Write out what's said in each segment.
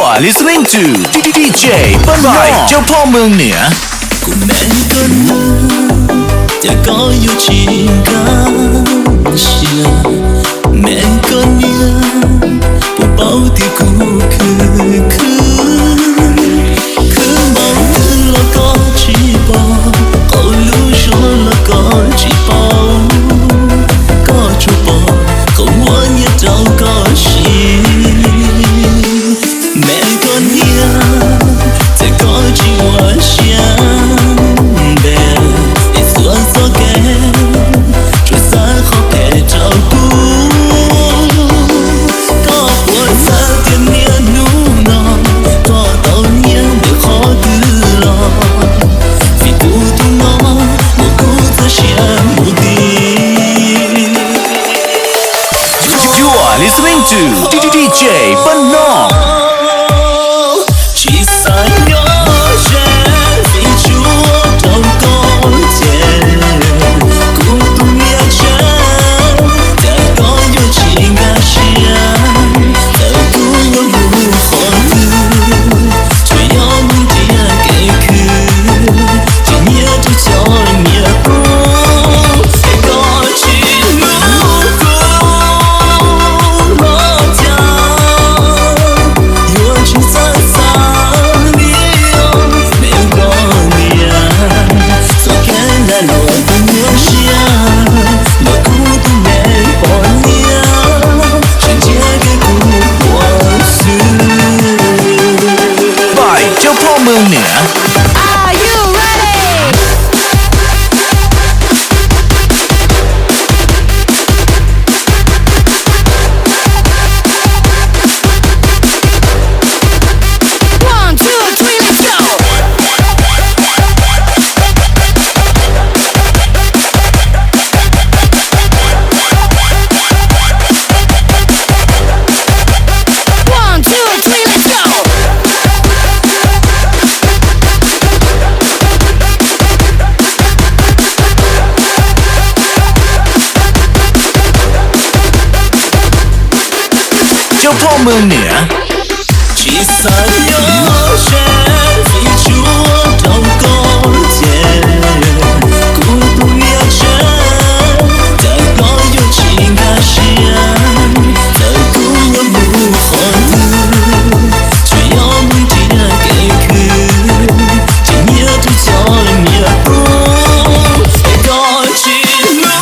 are listening to DJ BanNok เจ้าพ่อเมืองเหนือ Cùng mẹ con ta có yêu chuyện cảm xưa mẹ con nhớ bộ bao tiêu cụ cứ mong thương là có chỉ bao cậu lưu cho là có chỉ bao có chú bao cậu muốn nhớ đâu có gì mẹ con nhớ ta có chỉ hoa sáng Listening to DJ BanNok chỉ sai nhớ sẽ vì Chúa trong con trẻ cũng tung nhớ chán đã có yêu chuyện ngã xiang đã cũng ngắm buồn khó thương cho gió muốn tia kể khứ chỉ nhớ tôi cho nhớ tôi sẽ có chuyện ngủเมืองเหนือ Are you ready? One, two, three, let's go! One, two, three, let's go!เจ้าพ่อเมืองเหนือ chỉ sai nhớ sẽ vì Chúa trong con trẻ cũng tung nhớ chán đã có yêu chuyện ngã xiang đã cũng ngắm buồn khó thương cho gió muốn tia kể khứ chỉ nhớ tôi cho nhớ tôi sẽ có chuyện ngủ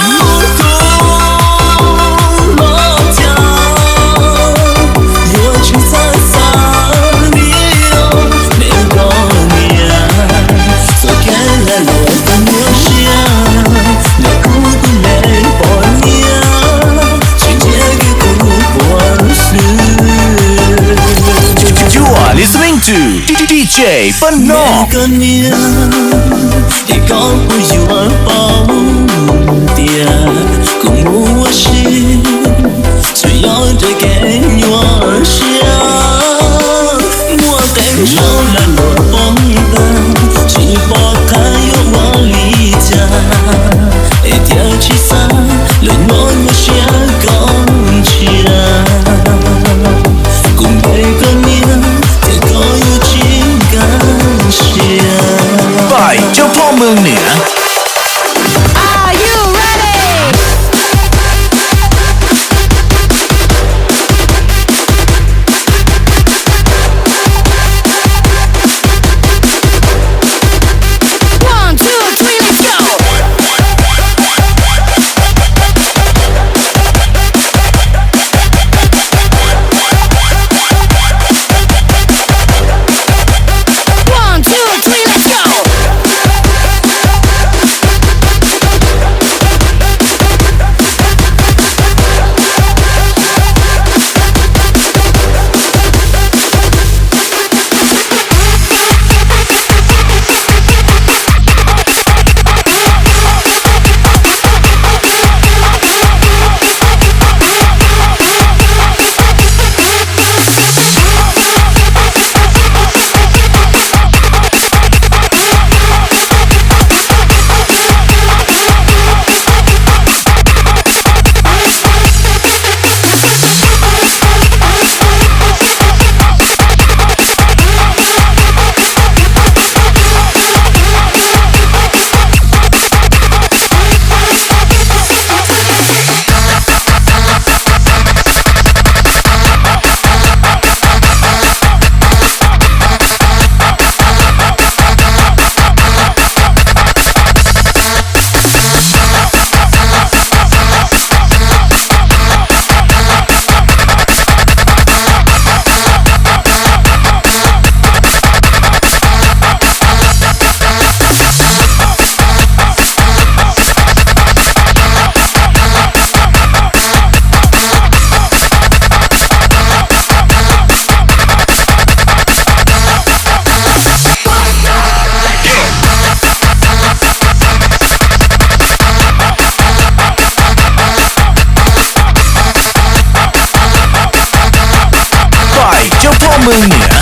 Listening to DJ BanNok con nhớ để có cô yêu bao tiền cùng mua xin cho gió trời kẻ nhòa xia mua tên trâu là nỗi bóng ta chỉ bỏ cả yêu hoa ly trà để theo chỉ xa lời nói mua xia con chia cùng đây con nhớ by เจ้าพ่อเมืองเหนือ Are มึงเนี่ย